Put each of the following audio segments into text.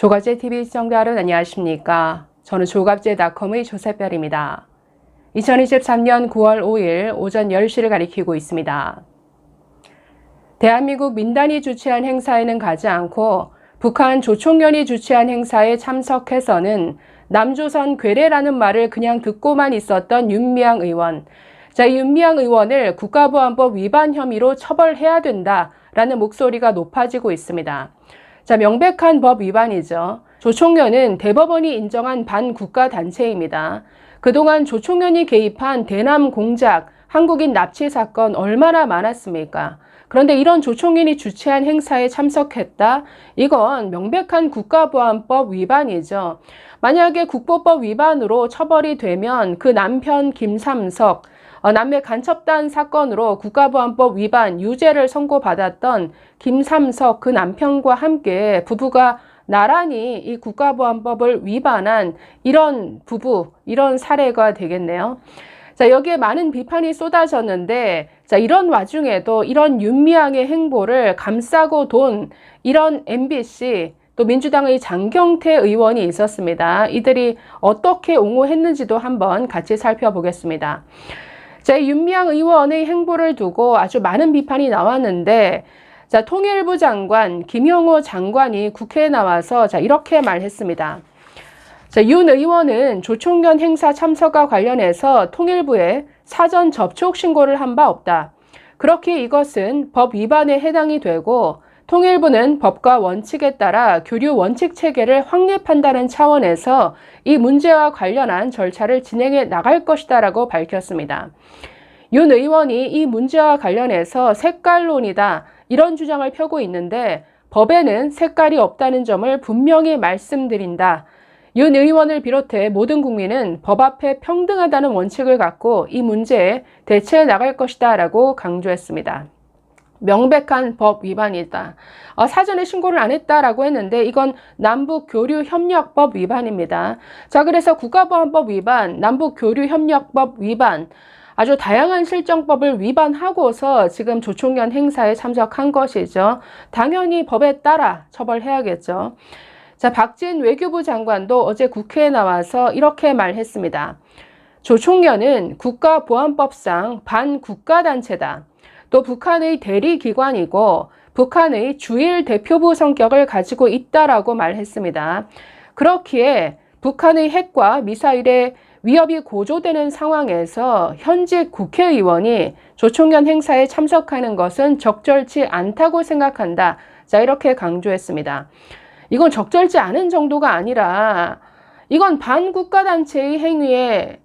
조갑제TV 시청자 여러분 안녕하십니까. 저는 조갑제닷컴의 조세별입니다. 2023년 9월 5일 오전 10시를 가리키고 있습니다. 대한민국 민단이 주최한 행사에는 가지 않고 북한 조총련이 주최한 행사에 참석해서는 남조선 괴뢰라는 말을 그냥 듣고만 있었던 윤미향 의원. 이 윤미향 의원을 국가보안법 위반 혐의로 처벌해야 된다라는 목소리가 높아지고 있습니다. 명백한 법 위반이죠. 조총련은 대법원이 인정한 반국가 단체입니다. 그동안 조총련이 개입한 대남 공작, 한국인 납치 사건 얼마나 많았습니까? 그런데 이런 조총련이 주최한 행사에 참석했다? 이건 명백한 국가보안법 위반이죠. 만약에 국보법 위반으로 처벌이 되면 그 남편 김삼석, 남매 간첩단 사건으로 국가보안법 위반 유죄를 선고받았던 김삼석 그 남편과 함께 부부가 나란히 이 국가보안법을 위반한 이런 부부, 이런 사례가 되겠네요. 여기에 많은 비판이 쏟아졌는데, 이런 와중에도 이런 윤미향의 행보를 감싸고 돈 이런 MBC, 또 민주당의 장경태 의원이 있었습니다. 이들이 어떻게 옹호했는지도 한번 같이 살펴보겠습니다. 윤미향 의원의 행보를 두고 아주 많은 비판이 나왔는데, 통일부 장관 김영호 장관이 국회에 나와서 이렇게 말했습니다. 윤 의원은 조총련 행사 참석과 관련해서 통일부에 사전 접촉 신고를 한 바 없다. 그렇게 이것은 법 위반에 해당이 되고 통일부는 법과 원칙에 따라 교류 원칙 체계를 확립한다는 차원에서 이 문제와 관련한 절차를 진행해 나갈 것이다라고 밝혔습니다. 윤 의원이 이 문제와 관련해서 색깔론이다 이런 주장을 펴고 있는데 법에는 색깔이 없다는 점을 분명히 말씀드린다. 윤 의원을 비롯해 모든 국민은 법 앞에 평등하다는 원칙을 갖고 이 문제에 대처해 나갈 것이다 라고 강조했습니다. 명백한 법 위반이다. 사전에 신고를 안 했다라고 했는데 이건 남북교류협력법 위반입니다. 그래서 국가보안법 위반, 남북교류협력법 위반, 아주 다양한 실정법을 위반하고서 지금 조총련 행사에 참석한 것이죠. 당연히 법에 따라 처벌해야겠죠. 박진 외교부 장관도 어제 국회에 나와서 이렇게 말했습니다. 조총련은 국가보안법상 반국가단체다. 또 북한의 대리기관이고 북한의 주일 대표부 성격을 가지고 있다라고 말했습니다. 그렇기에 북한의 핵과 미사일의 위협이 고조되는 상황에서 현직 국회의원이 조총련 행사에 참석하는 것은 적절치 않다고 생각한다. 이렇게 강조했습니다. 이건 적절치 않은 정도가 아니라 이건 반국가단체의 행위에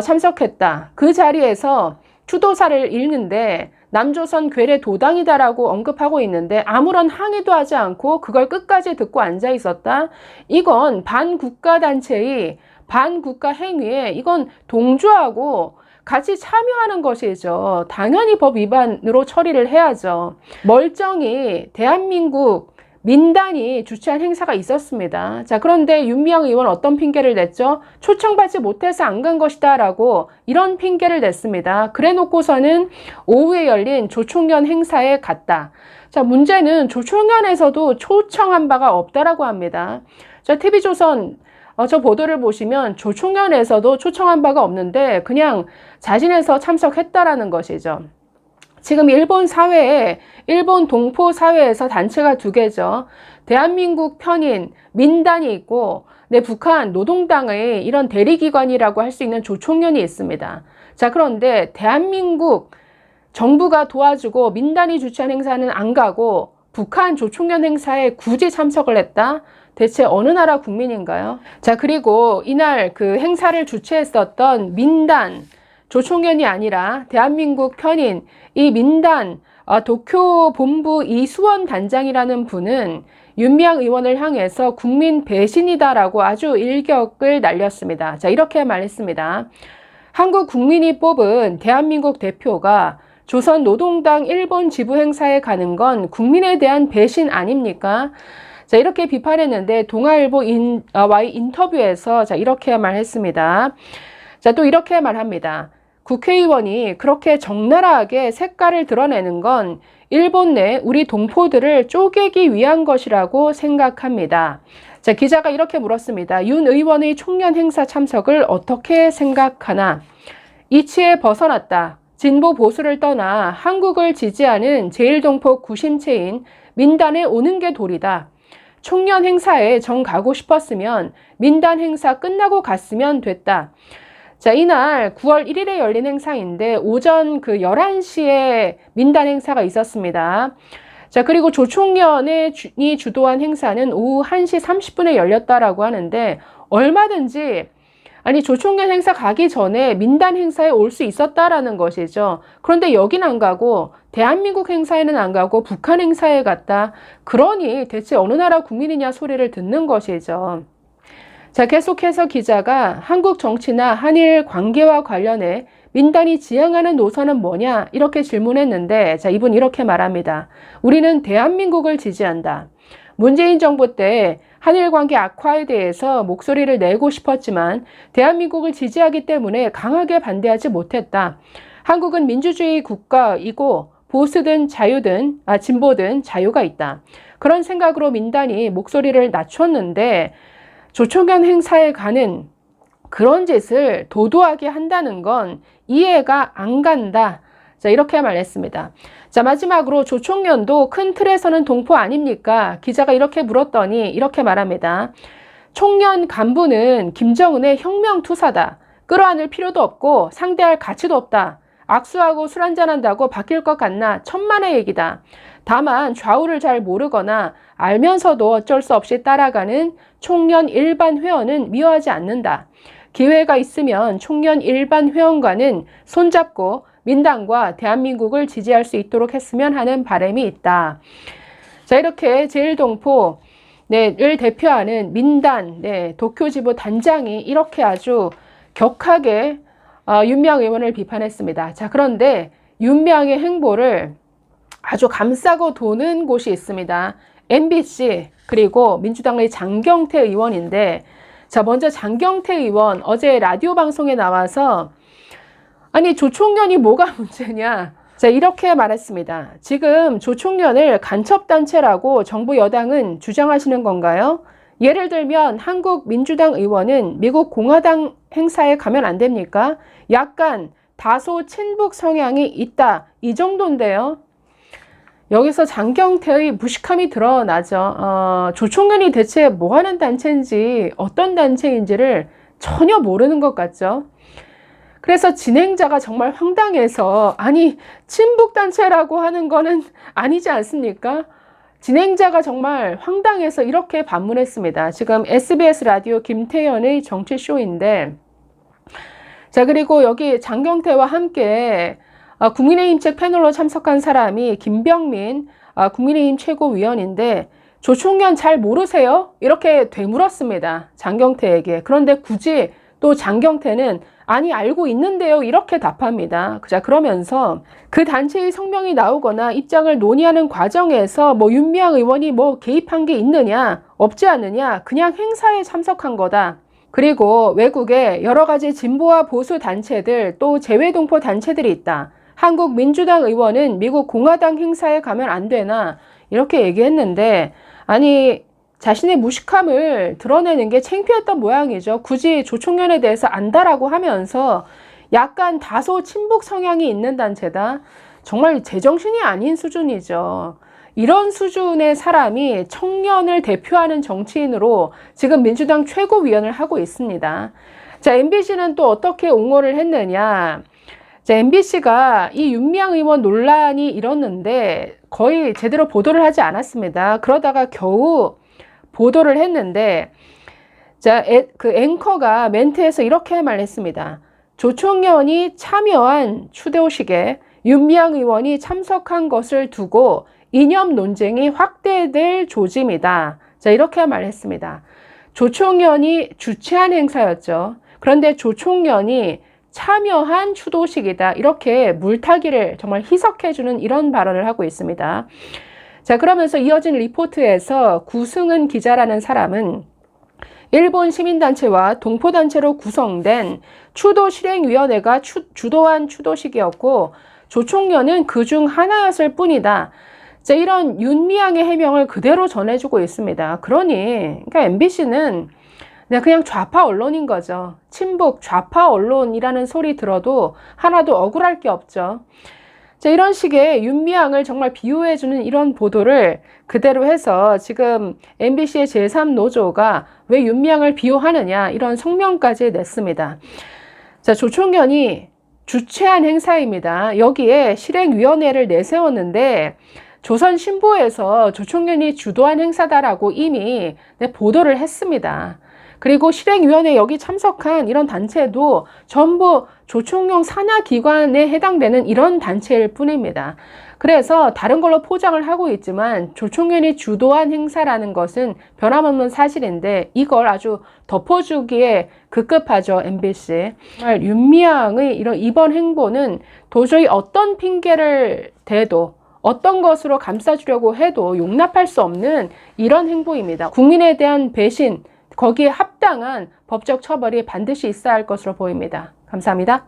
참석했다. 그 자리에서 추도사를 읽는데 남조선 괴뢰 도당이다라고 언급하고 있는데 아무런 항의도 하지 않고 그걸 끝까지 듣고 앉아 있었다. 이건 반국가단체의 반국가 행위에 이건 동조하고 같이 참여하는 것이죠. 당연히 법 위반으로 처리를 해야죠. 멀쩡히 대한민국 민단이 주최한 행사가 있었습니다. 그런데 윤미향 의원 어떤 핑계를 냈죠? 초청받지 못해서 안 간 것이다 라고 이런 핑계를 냈습니다. 그래 놓고서는 오후에 열린 조총련 행사에 갔다. 문제는 조총련에서도 초청한 바가 없다라고 합니다. TV조선 저 보도를 보시면 조총련에서도 초청한 바가 없는데 그냥 자진해서 참석했다라는 것이죠. 지금 일본 사회에, 일본 동포 사회에서 단체가 두 개죠. 대한민국 편인 민단이 있고, 북한 노동당의 이런 대리기관이라고 할 수 있는 조총련이 있습니다. 그런데 대한민국 정부가 도와주고 민단이 주최한 행사는 안 가고 북한 조총련 행사에 굳이 참석을 했다? 대체 어느 나라 국민인가요? 그리고 이날 그 행사를 주최했었던 민단, 조총련이 아니라 대한민국 편인 이 민단 도쿄 본부 이수원 단장이라는 분은 윤미향 의원을 향해서 국민 배신이다라고 아주 일격을 날렸습니다. 이렇게 말했습니다. 한국 국민이 뽑은 대한민국 대표가 조선노동당 일본 지부 행사에 가는 건 국민에 대한 배신 아닙니까? 이렇게 비판했는데 동아일보와의 인터뷰에서 이렇게 말했습니다. 또 이렇게 말합니다. 국회의원이 그렇게 적나라하게 색깔을 드러내는 건 일본 내 우리 동포들을 쪼개기 위한 것이라고 생각합니다. 자, 기자가 이렇게 물었습니다. 윤 의원의 총련 행사 참석을 어떻게 생각하나? 이치에 벗어났다. 진보 보수를 떠나 한국을 지지하는 제1동포 구심체인 민단에 오는 게 도리다. 총련 행사에 정 가고 싶었으면 민단 행사 끝나고 갔으면 됐다. 자, 이날 9월 1일에 열린 행사인데 오전 11시에 민단 행사가 있었습니다. 자, 그리고 조총련이 주도한 행사는 오후 1시 30분에 열렸다라고 하는데 얼마든지 조총련 행사 가기 전에 민단 행사에 올 수 있었다라는 것이죠. 그런데 여긴 안 가고 대한민국 행사에는 안 가고 북한 행사에 갔다. 그러니 대체 어느 나라 국민이냐 소리를 듣는 것이죠. 자, 계속해서 기자가 한국 정치나 한일 관계와 관련해 민단이 지향하는 노선은 뭐냐 이렇게 질문했는데, 자, 이분 이렇게 말합니다. 우리는 대한민국을 지지한다. 문재인 정부 때 한일 관계 악화에 대해서 목소리를 내고 싶었지만 대한민국을 지지하기 때문에 강하게 반대하지 못했다. 한국은 민주주의 국가이고 보수든 자유든 진보든 자유가 있다. 그런 생각으로 민단이 목소리를 낮췄는데 조총련 행사에 가는 그런 짓을 도도하게 한다는 건 이해가 안 간다. 자, 이렇게 말했습니다. 자, 마지막으로 조총련도 큰 틀에서는 동포 아닙니까? 기자가 이렇게 물었더니 이렇게 말합니다. 총련 간부는 김정은의 혁명투사다. 끌어안을 필요도 없고 상대할 가치도 없다. 악수하고 술 한잔한다고 바뀔 것 같나? 천만의 얘기다. 다만 좌우를 잘 모르거나 알면서도 어쩔 수 없이 따라가는 총련 일반 회원은 미워하지 않는다. 기회가 있으면 총련 일반 회원과는 손잡고 민단과 대한민국을 지지할 수 있도록 했으면 하는 바람이 있다. 자, 이렇게 제1동포를 대표하는 민단 도쿄지부 단장이 이렇게 아주 격하게 윤미향 의원을 비판했습니다. 자, 그런데 윤미향의 행보를 아주 감싸고 도는 곳이 있습니다. MBC 그리고 민주당의 장경태 의원인데, 자, 먼저 장경태 의원 어제 라디오 방송에 나와서 조총련이 뭐가 문제냐? 자, 이렇게 말했습니다. 지금 조총련을 간첩단체라고 정부 여당은 주장하시는 건가요? 예를 들면 한국 민주당 의원은 미국 공화당 행사에 가면 안 됩니까? 약간 다소 친북 성향이 있다. 이 정도인데요. 여기서 장경태의 무식함이 드러나죠. 조총련이 대체 뭐 하는 단체인지 어떤 단체인지를 전혀 모르는 것 같죠. 그래서 진행자가 정말 황당해서 친북단체라고 하는 거는 아니지 않습니까? 진행자가 정말 황당해서 이렇게 반문했습니다. 지금 SBS 라디오 김태현의 정치쇼인데, 자, 그리고 여기 장경태와 함께 국민의힘 측 패널로 참석한 사람이 김병민 국민의힘 최고위원인데, 조총련 잘 모르세요? 이렇게 되물었습니다. 장경태에게. 그런데 굳이 또 장경태는 알고 있는데요. 이렇게 답합니다. 자, 그러면서 그 단체의 성명이 나오거나 입장을 논의하는 과정에서 윤미향 의원이 개입한 게 있느냐, 없지 않느냐, 그냥 행사에 참석한 거다. 그리고 외국에 여러 가지 진보와 보수 단체들 또 재외동포 단체들이 있다. 한국 민주당 의원은 미국 공화당 행사에 가면 안 되나? 이렇게 얘기했는데, 자신의 무식함을 드러내는 게 창피했던 모양이죠. 굳이 조총련에 대해서 안다라고 하면서 약간 다소 친북 성향이 있는 단체다. 정말 제정신이 아닌 수준이죠. 이런 수준의 사람이 청년을 대표하는 정치인으로 지금 민주당 최고위원을 하고 있습니다. 자, MBC는 또 어떻게 옹호를 했느냐. 자, MBC가 이 윤미향 의원 논란이 일었는데 거의 제대로 보도를 하지 않았습니다. 그러다가 겨우 보도를 했는데, 자, 그 앵커가 멘트에서 이렇게 말했습니다. 조총련이 참여한 추도식에 윤미향 의원이 참석한 것을 두고 이념 논쟁이 확대될 조짐이다. 자, 이렇게 말했습니다. 조총련이 주최한 행사였죠. 그런데 조총련이 참여한 추도식이다. 이렇게 물타기를 정말 희석해주는 이런 발언을 하고 있습니다. 자, 그러면서 이어진 리포트에서 구승은 기자라는 사람은 일본 시민단체와 동포단체로 구성된 추도실행위원회가 주도한 추도식이었고 조총련은 그중 하나였을 뿐이다. 자, 이런 윤미향의 해명을 그대로 전해주고 있습니다. 그러니까 MBC는 그냥 좌파 언론인 거죠. 친북 좌파 언론이라는 소리 들어도 하나도 억울할 게 없죠. 자, 이런 식의 윤미향을 정말 비호해주는 이런 보도를 그대로 해서 지금 MBC의 제3노조가 왜 윤미향을 비호하느냐 이런 성명까지 냈습니다. 자, 조총련이 주최한 행사입니다. 여기에 실행위원회를 내세웠는데 조선신보에서 조총련이 주도한 행사다라고 이미 보도를 했습니다. 그리고 실행위원회 여기 참석한 이런 단체도 전부 조총련 산하기관에 해당되는 이런 단체일 뿐입니다. 그래서 다른 걸로 포장을 하고 있지만 조총련이 주도한 행사라는 것은 변함없는 사실인데 이걸 아주 덮어주기에 급급하죠, MBC. 정말 윤미향의 이번 행보는 도저히 어떤 핑계를 대도 어떤 것으로 감싸주려고 해도 용납할 수 없는 이런 행보입니다. 국민에 대한 배신, 거기에 합당한 법적 처벌이 반드시 있어야 할 것으로 보입니다. 감사합니다.